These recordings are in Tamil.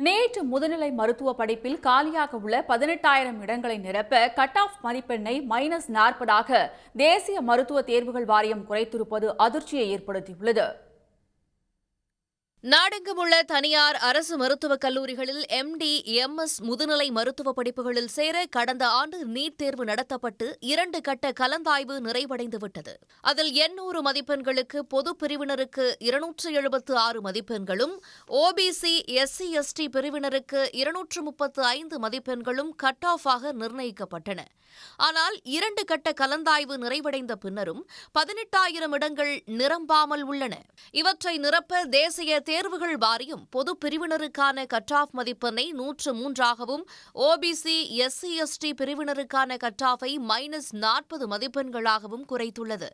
நேற்று முதுநிலை மருத்துவ படிப்பில் காலியாக உள்ள 18,000 இடங்களை நிரப்ப கட் ஆஃப் மதிப்பெண்ணை -40 தேசிய மருத்துவ தேர்வுகள் வாரியம் குறைத்திருப்பது அதிர்ச்சியை ஏற்படுத்தியுள்ளது. நாடெங்குமுள்ள தனியார் அரசு மருத்துவக் கல்லூரிகளில் MD, MS முதுநிலை மருத்துவ படிப்புகளில் சேர கடந்த ஆண்டு நீட் தேர்வு நடத்தப்பட்டு 2 கட்ட கலந்தாய்வு நிறைவடைந்துவிட்டது. அதில் 800 மதிப்பெண்களுக்கு பொது பிரிவினருக்கு 276 மதிப்பெண்களும், OBC, SC, ST பிரிவினருக்கு 235 மதிப்பெண்களும் கட் ஆஃப் ஆக நிர்ணயிக்கப்பட்டன. ஆனால் 2 கட்ட கலந்தாய்வு நிறைவடைந்த பின்னரும் 18,000 இடங்கள் நிரம்பாமல் உள்ளன. இவற்றை நிரப்ப தேசிய தேர்வுகள் வாரியம் பொது பிரிவினருக்கான கட் ஆஃப் மதிப்பெண்ணை 103ஆகவும், OBC, SC, ST பிரிவினருக்கான கட் ஆஃபை -40 மதிப்பெண்களாகவும் குறைத்துள்ளது.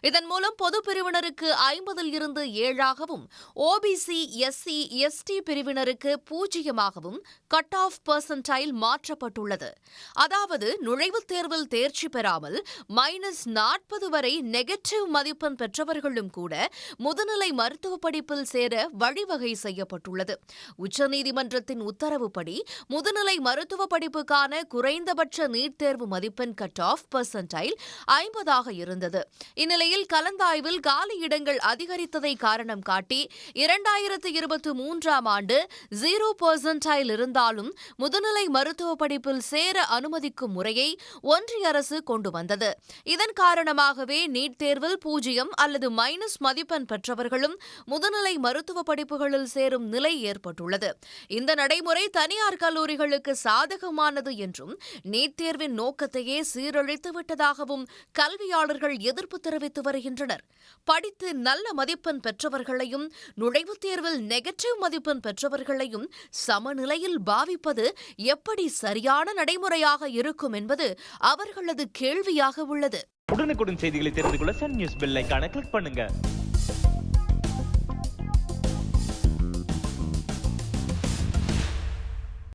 இதன் மூலம் பொது பிரிவினருக்கு 50இல் இருந்து 7ஆகவும், OBC, SC, ST பிரிவினருக்கு 0ஆகவும் கட் ஆஃப் பெர்சன்டைல் மாற்றப்பட்டுள்ளது. அதாவது நுழைவுத் தேர்வில் தேர்ச்சி பெறாமல் -40 வரை நெகட்டிவ் மதிப்பெண் பெற்றவர்களும் கூட முதுநிலை மருத்துவ படிப்பில் சேர வழிவகை செய்யப்பட்டுள்ளது. உச்சநீதிமன்றத்தின் உத்தரவுப்படி முதுநிலை மருத்துவ படிப்புக்கான குறைந்தபட்ச நீட் தேர்வு மதிப்பெண் கட் ஆஃப் பெர்சன்டைல் 50ஆக இருந்தது. இந்நிலையில் கலந்தாய்வில் காலி இடங்கள் அதிகரித்ததை காரணம் காட்டி 2023ஆம் ஆண்டு 0 பெர்சன்டைல் இருந்தாலும் முதுநிலை மருத்துவ படிப்பில் சேர அனுமதிக்கும் முறையை ஒன்றிய அரசு கொண்டு வந்தது. இதன் காரணமாகவே நீட் தேர்வில் 0 அல்லது மைனஸ் மதிப்பெண் பெற்றவர்களும் முதுநிலை மருத்துவ படிப்புகளில் சேரும் நிலை ஏற்பட்டுள்ளது. இந்த நடைமுறை தனியார் கல்லூரிகளுக்கு சாதகமானது என்றும், நீட் தேர்வின் நோக்கத்தையே சீரழித்து விட்டதாகவும் கல்வியாளர்கள் எதிர்ப்பு தெரிவித்து வருகின்றனர். படித்து நல்ல மதிப்பெண் பெற்றவர்களையும் நுழைவுத் தேர்வில் நெகட்டிவ் மதிப்பெண் பெற்றவர்களையும் சமநிலையில் பாவிப்பது எப்படி சரியான நடைமுறையாக இருக்கும் என்பது அவர்களது கேள்வியாக உள்ளது. உடனுக்குடன் செய்திகளை தெரிந்து கொள்ள சன் நியூஸ் பெல் ஐகானை கிளிக் பண்ணுங்க.